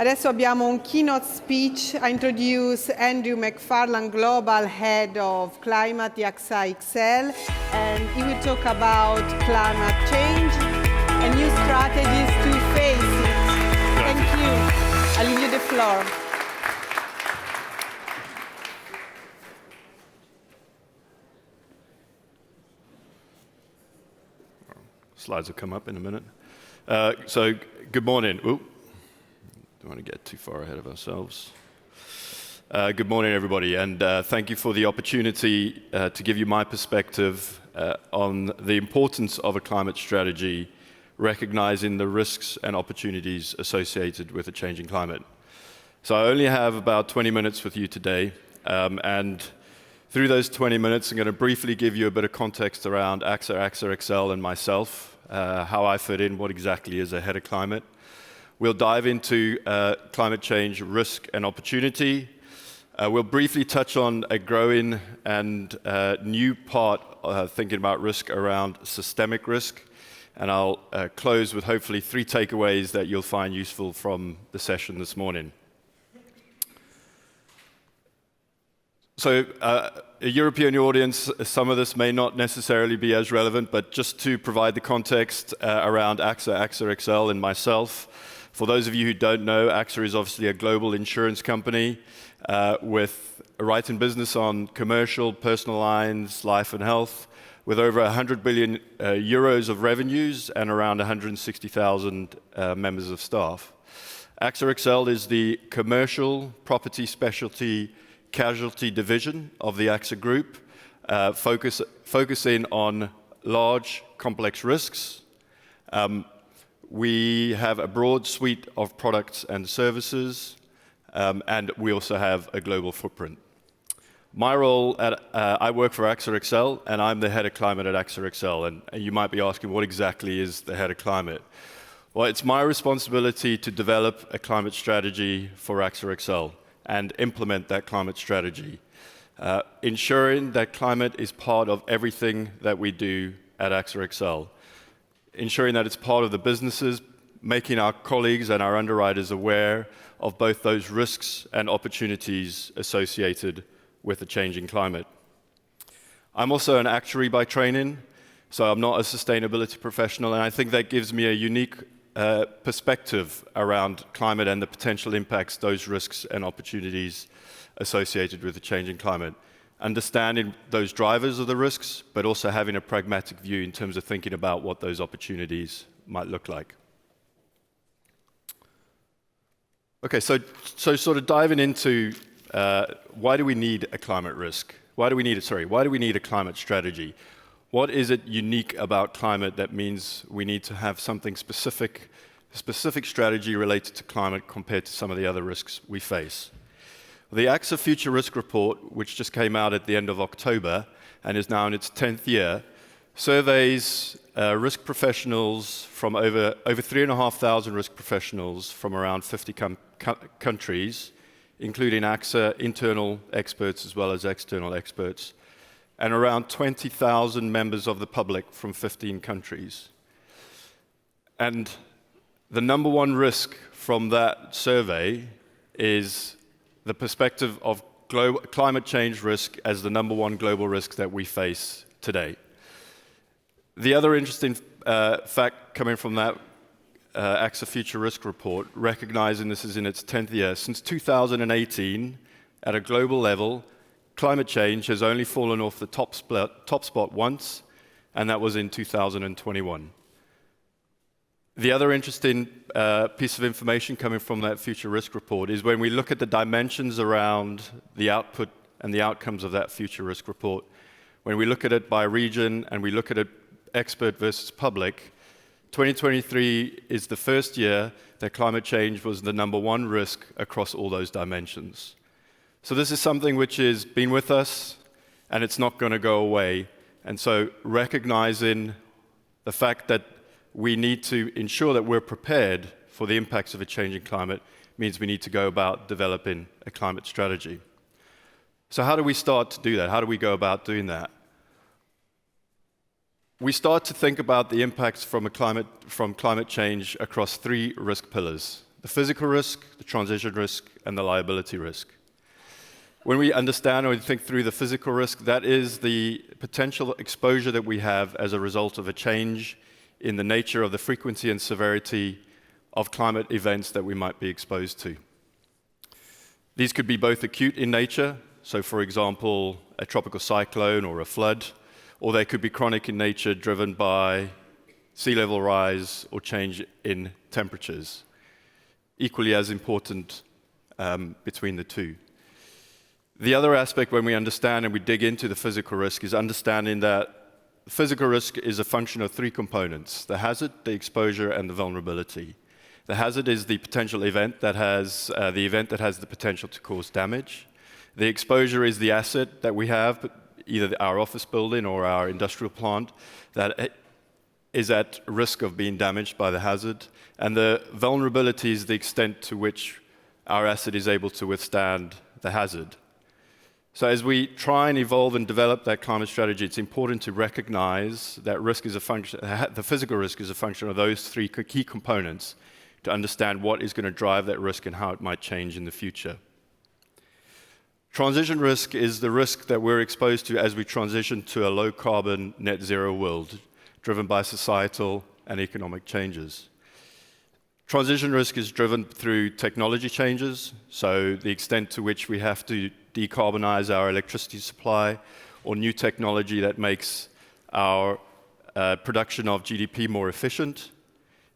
Adesso abbiamo un keynote speech. I introduce Andrew MacFarlane, Global Head of Climate, AXA XL, and he will talk about climate change and new strategies to face it. Thank you. I leave you the floor. Slides will come up in a minute. So, good morning. Ooh, don't want to get too far ahead of ourselves. Good morning, everybody, and thank you for the opportunity to give you my perspective on the importance of a climate strategy, recognizing the risks and opportunities associated with a changing climate. So I only have about 20 minutes with you today, and through those 20 minutes, I'm going to briefly give you a bit of context around AXA XL, and myself, how I fit in, what exactly is a head of climate. We'll dive into climate change risk and opportunity. We'll briefly touch on a growing and new part, thinking about risk around systemic risk. And I'll close with hopefully 3 takeaways that you'll find useful from the session this morning. So a European audience, some of this may not necessarily be as relevant, but just to provide the context around AXA XL and myself. For those of you who don't know, AXA is obviously a global insurance company with a right in business on commercial, personal lines, life and health, with over 100 billion euros of revenues and around 160,000 members of staff. AXA XL is the commercial property specialty casualty division of the AXA Group, focusing on large, complex risks. We have a broad suite of products and services, and we also have a global footprint. My role, I work for AXA XL, and I'm the head of climate at AXA XL. And you might be asking, what exactly is the head of climate? Well, it's my responsibility to develop a climate strategy for AXA XL and implement that climate strategy, ensuring that climate is part of everything that we do at AXA XL, ensuring that it's part of the businesses, making our colleagues and our underwriters aware of both those risks and opportunities associated with a changing climate. I'm also an actuary by training, so I'm not a sustainability professional, and I think that gives me a unique perspective around climate and the potential impacts, those risks and opportunities associated with the changing climate. Understanding those drivers of the risks, but also having a pragmatic view in terms of thinking about what those opportunities might look like. Okay, so sort of diving into why do we need a climate risk? Why do we need a climate strategy? What is it unique about climate that means we need to have something specific strategy related to climate compared to some of the other risks we face? The AXA Future Risk Report, which just came out at the end of October and is now in its 10th year, surveys risk professionals from over 3,500 risk professionals from around 50 countries, including AXA internal experts as well as external experts, and around 20,000 members of the public from 15 countries. And the number one risk from that survey is the perspective of climate change risk as the number one global risk that we face today. The other interesting fact coming from that AXA Future Risk Report, recognizing this is in its 10th year, since 2018, at a global level, climate change has only fallen off the top spot once, and that was in 2021. The other interesting piece of information coming from that Future Risk Report is when we look at the dimensions around the output and the outcomes of that Future Risk Report, when we look at it by region and we look at it expert versus public, 2023 is the first year that climate change was the number one risk across all those dimensions. So this is something which has been with us, and it's not going to go away. And so recognizing the fact that we need to ensure that we're prepared for the impacts of a changing climate means we need to go about developing a climate strategy. So how do we start to do that? How do we go about doing that? We start to think about the impacts from climate change across 3 risk pillars. the physical risk, the transition risk, and the liability risk. When we understand or think through the physical risk, that is the potential exposure that we have as a result of a change in the nature of the frequency and severity of climate events that we might be exposed to. These could be both acute in nature, so for example, a tropical cyclone or a flood, or they could be chronic in nature, driven by sea level rise or change in temperatures. Equally as important between the two. The other aspect when we understand and we dig into the physical risk is understanding that physical risk is a function of three components: the hazard, the exposure, and the vulnerability. The hazard is the potential event that has the potential to cause damage. The exposure is the asset that we have, either our office building or our industrial plant, that is at risk of being damaged by the hazard. And the vulnerability is the extent to which our asset is able to withstand the hazard. So as we try and evolve and develop that climate strategy, it's important to recognize that risk is a function, the physical risk is a function of those three key components to understand what is going to drive that risk and how it might change in the future. Transition risk is the risk that we're exposed to as we transition to a low-carbon, net-zero world, driven by societal and economic changes. Transition risk is driven through technology changes, so the extent to which we have to decarbonize our electricity supply, or new technology that makes our production of GDP more efficient.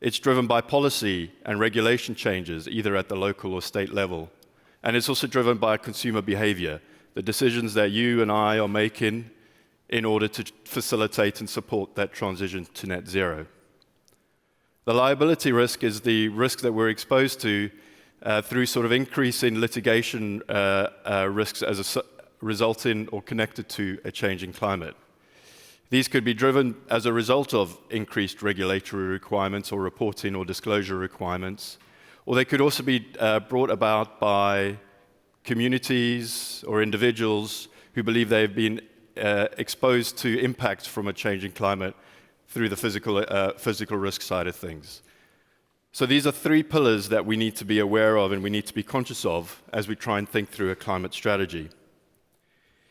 It's driven by policy and regulation changes, either at the local or state level. And it's also driven by consumer behavior, the decisions that you and I are making in order to facilitate and support that transition to net zero. The liability risk is the risk that we're exposed to through sort of increase in litigation risks as a result in or connected to a changing climate. These could be driven as a result of increased regulatory requirements or reporting or disclosure requirements, or they could also be brought about by communities or individuals who believe they've been exposed to impacts from a changing climate through the physical risk side of things. So these are three pillars that we need to be aware of and we need to be conscious of as we try and think through a climate strategy.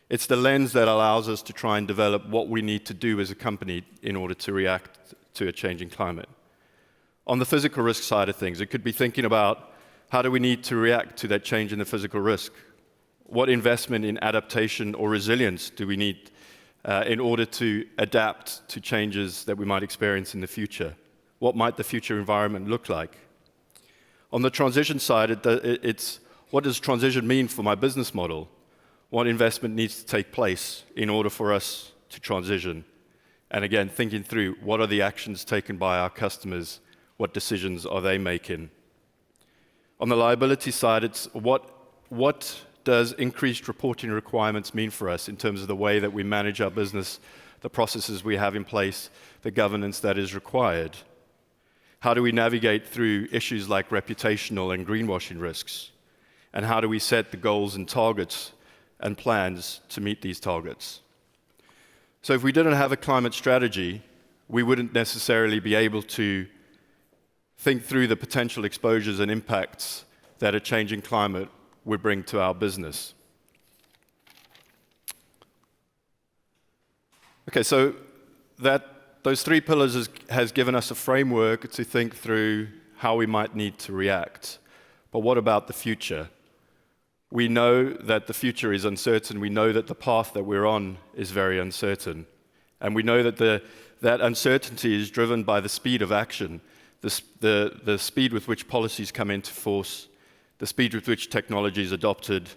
It's the lens that allows us to try and develop what we need to do as a company in order to react to a changing climate. On the physical risk side of things, it could be thinking about how do we need to react to that change in the physical risk? What investment in adaptation or resilience do we need in order to adapt to changes that we might experience in the future? What might the future environment look like? On the transition side, it's what does transition mean for my business model? What investment needs to take place in order for us to transition? And again, thinking through what are the actions taken by our customers, what decisions are they making? On the liability side, it's what does increased reporting requirements mean for us in terms of the way that we manage our business, the processes we have in place, the governance that is required? How do we navigate through issues like reputational and greenwashing risks? And how do we set the goals and targets and plans to meet these targets? So if we didn't have a climate strategy, we wouldn't necessarily be able to think through the potential exposures and impacts that a changing climate would bring to our business. Okay, so those three pillars has given us a framework to think through how we might need to react. But what about the future? We know that the future is uncertain. We know that the path that we're on is very uncertain. And we know that that uncertainty is driven by the speed of action, the speed with which policies come into force, the speed with which technology is adopted,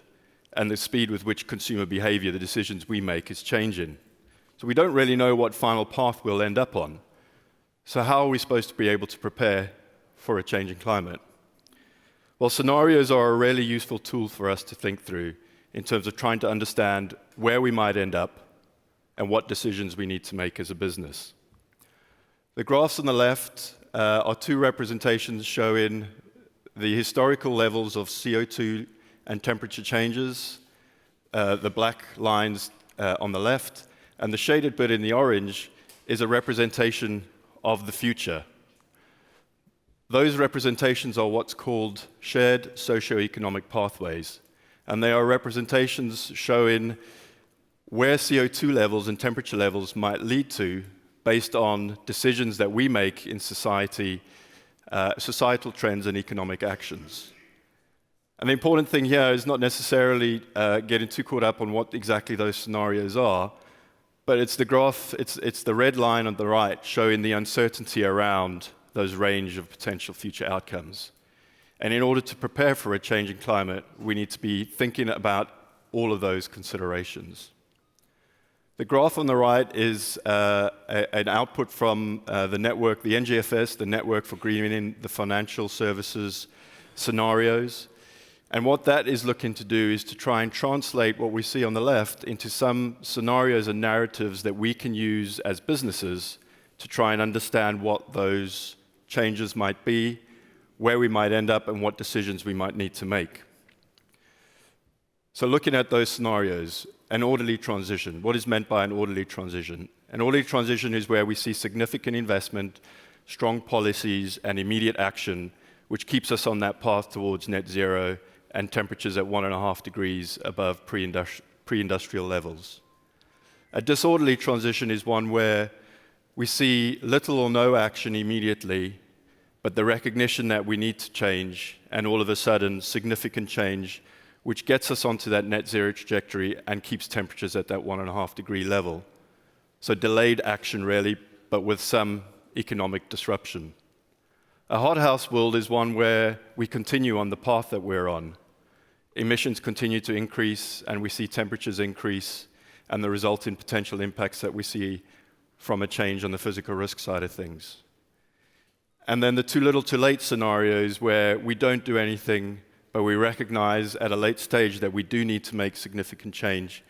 and the speed with which consumer behavior, the decisions we make, is changing. So we don't really know what final path we'll end up on. So how are we supposed to be able to prepare for a changing climate? Well, scenarios are a really useful tool for us to think through in terms of trying to understand where we might end up and what decisions we need to make as a business. The graphs on the left are two representations showing the historical levels of CO2 and temperature changes, the black lines on the left, and the shaded bit in the orange is a representation of the future. Those representations are what's called shared socioeconomic pathways, and they are representations showing where CO2 levels and temperature levels might lead to based on decisions that we make in society, societal trends and economic actions. And the important thing here is not necessarily getting too caught up on what exactly those scenarios are, but it's the graph, it's the red line on the right showing the uncertainty around those range of potential future outcomes. And in order to prepare for a changing climate, we need to be thinking about all of those considerations. The graph on the right is an output from the network, the NGFS, the Network for Greening the Financial Services Scenarios. And what that is looking to do is to try and translate what we see on the left into some scenarios and narratives that we can use as businesses to try and understand what those changes might be, where we might end up, and what decisions we might need to make. So looking at those scenarios, an orderly transition. What is meant by an orderly transition? An orderly transition is where we see significant investment, strong policies, and immediate action, which keeps us on that path towards net zero and temperatures at 1.5 degrees above pre-industrial levels. A disorderly transition is one where we see little or no action immediately, but the recognition that we need to change, and all of a sudden significant change, which gets us onto that net zero trajectory and keeps temperatures at that 1.5 degree level. So delayed action really, but with some economic disruption. A hothouse world is one where we continue on the path that we're on. Emissions continue to increase, and we see temperatures increase, and the resulting potential impacts that we see from a change on the physical risk side of things. And then the too little too late scenarios where we don't do anything, but we recognize at a late stage that we do need to make significant change,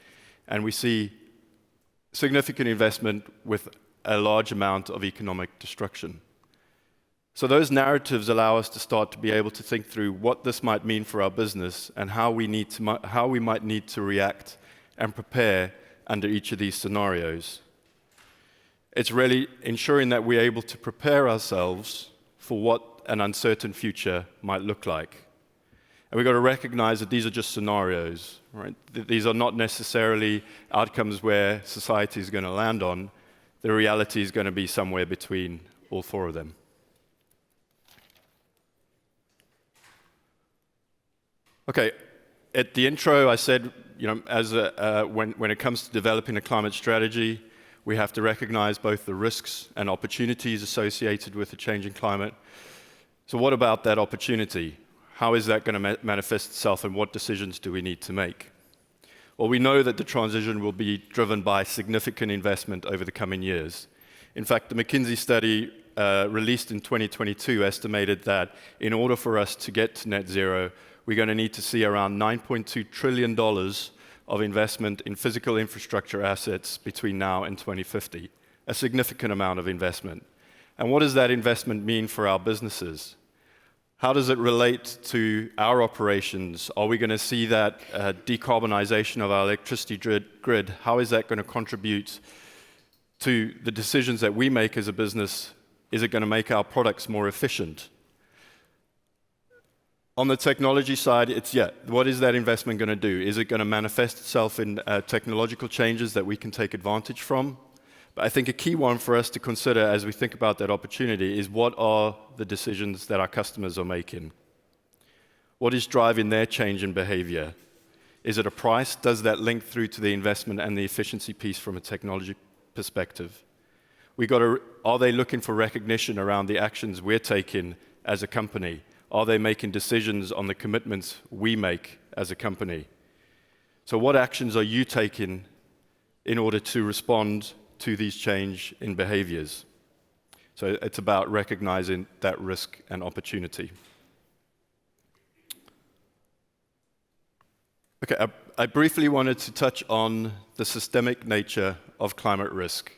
and we see significant investment with a large amount of economic destruction. So those narratives allow us to start to be able to think through what this might mean for our business and how we might need to react and prepare under each of these scenarios. It's really ensuring that we're able to prepare ourselves for what an uncertain future might look like. And we've got to recognize that these are just scenarios, right? These are not necessarily outcomes where society is going to land on. The reality is going to be somewhere between all four of them. Okay, at the intro I said, when it comes to developing a climate strategy, we have to recognize both the risks and opportunities associated with the changing climate. So what about that opportunity? How is that going to manifest itself, and what decisions do we need to make? Well, we know that the transition will be driven by significant investment over the coming years. In fact, the McKinsey study released in 2022 estimated that in order for us to get to net zero, we're going to need to see around $9.2 trillion of investment in physical infrastructure assets between now and 2050, a significant amount of investment. And what does that investment mean for our businesses? How does it relate to our operations? Are we going to see that decarbonization of our electricity grid? How is that going to contribute to the decisions that we make as a business? Is it going to make our products more efficient? On the technology side, what is that investment going to do? Is it going to manifest itself in technological changes that we can take advantage from? But I think a key one for us to consider as we think about that opportunity is what are the decisions that our customers are making? What is driving their change in behavior? Is it a price? Does that link through to the investment and the efficiency piece from a technology perspective? Are they looking for recognition around the actions we're taking as a company? Are they making decisions on the commitments we make as a company? So what actions are you taking in order to respond to these change in behaviors? So it's about recognizing that risk and opportunity. Okay, I briefly wanted to touch on the systemic nature of climate risk.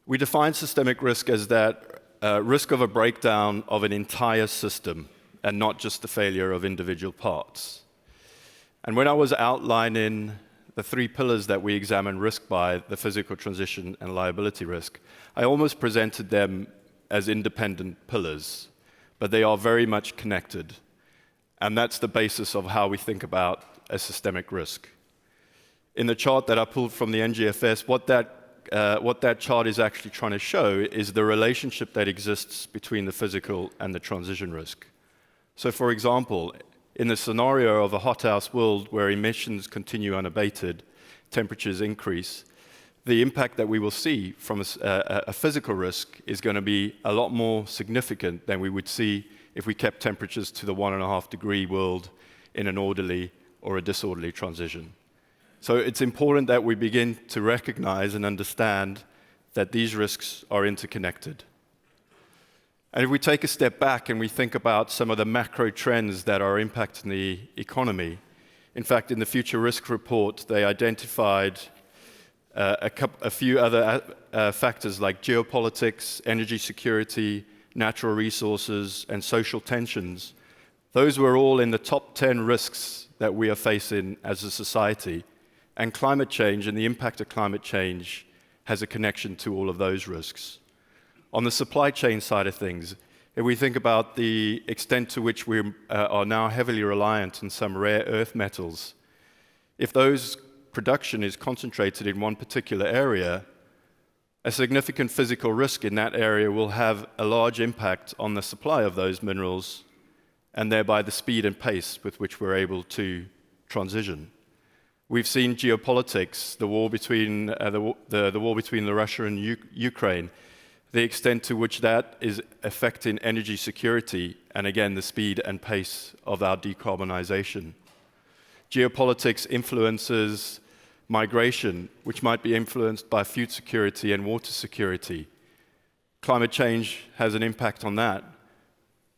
We define systemic risk as that risk of a breakdown of an entire system and not just the failure of individual parts. And when I was outlining the three pillars that we examine risk by, the physical transition and liability risk, I almost presented them as independent pillars. but they are very much connected. And that's the basis of how we think about a systemic risk. In the chart that I pulled from the NGFS, what that chart is actually trying to show is the relationship that exists between the physical and the transition risk. So for example, in the scenario of a hothouse world where emissions continue unabated, temperatures increase, the impact that we will see from a physical risk is going to be a lot more significant than we would see if we kept temperatures to the 1.5 degree world in an orderly or a disorderly transition. So it's important that we begin to recognize and understand that these risks are interconnected. And if we take a step back and we think about some of the macro trends that are impacting the economy, in fact, in the Future Risk Report, they identified a few other factors like geopolitics, energy security, natural resources, and social tensions. Those were all in the top 10 risks that we are facing as a society. And climate change and the impact of climate change has a connection to all of those risks. On the supply chain side of things, if we think about the extent to which we are now heavily reliant on some rare earth metals, if those production is concentrated in one particular area, a significant physical risk in that area will have a large impact on the supply of those minerals and thereby the speed and pace with which we're able to transition. We've seen geopolitics, the war between the Russia and Ukraine, the extent to which that is affecting energy security and again the speed and pace of our decarbonization. Geopolitics influences migration, which might be influenced by food security and water security. Climate change has an impact on that.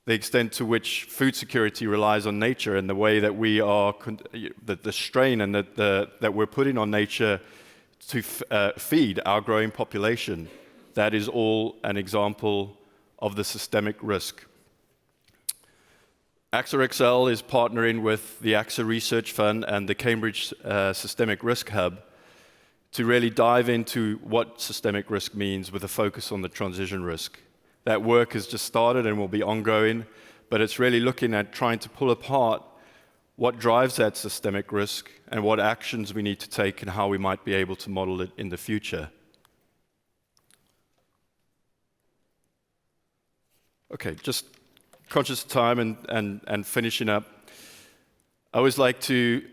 The extent to which food security relies on nature and the way that we are, the strain and that we're putting on nature to feed our growing population, that is all an example of the systemic risk. AXA XL is partnering with the AXA Research Fund and the Cambridge Systemic Risk Hub to really dive into what systemic risk means with a focus on the transition risk. That work has just started and will be ongoing, but it's really looking at trying to pull apart what drives that systemic risk and what actions we need to take and how we might be able to model it in the future. Okay, just conscious of time and finishing up. I always like to,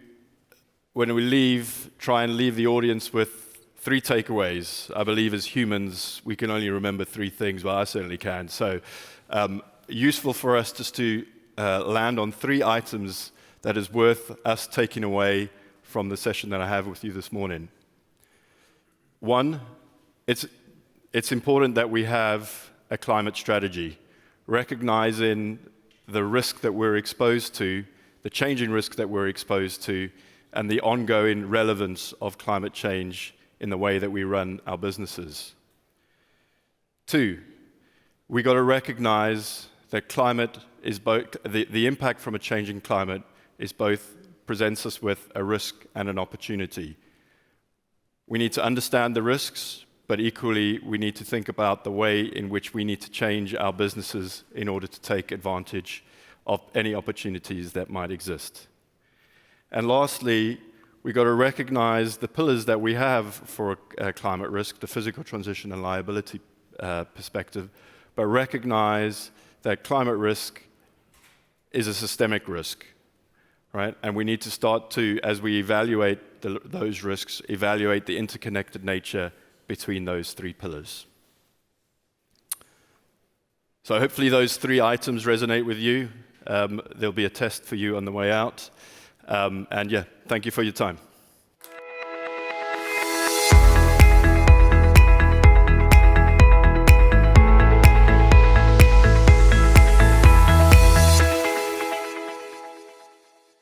when we leave, try and leave the audience with 3 takeaways. I believe as humans, we can only remember 3 things, well, I certainly can. So useful for us just to land on 3 items that is worth us taking away from the session that I have with you this morning. 1, it's important that we have a climate strategy, recognizing the risk that we're exposed to, the changing risk that we're exposed to, and the ongoing relevance of climate change in the way that we run our businesses. 2, we got to recognize that climate is both, the impact from a changing climate is both presents us with a risk and an opportunity. We need to understand the risks, but equally, we need to think about the way in which we need to change our businesses in order to take advantage of any opportunities that might exist. And lastly, we've got to recognize the pillars that we have for climate risk, the physical transition and liability perspective, but recognize that climate risk is a systemic risk, right? And we need to start to, as we evaluate those risks, evaluate the interconnected nature between those 3 pillars. So hopefully those 3 items resonate with you. There'll be a test for you on the way out. And yeah, thank you for your time.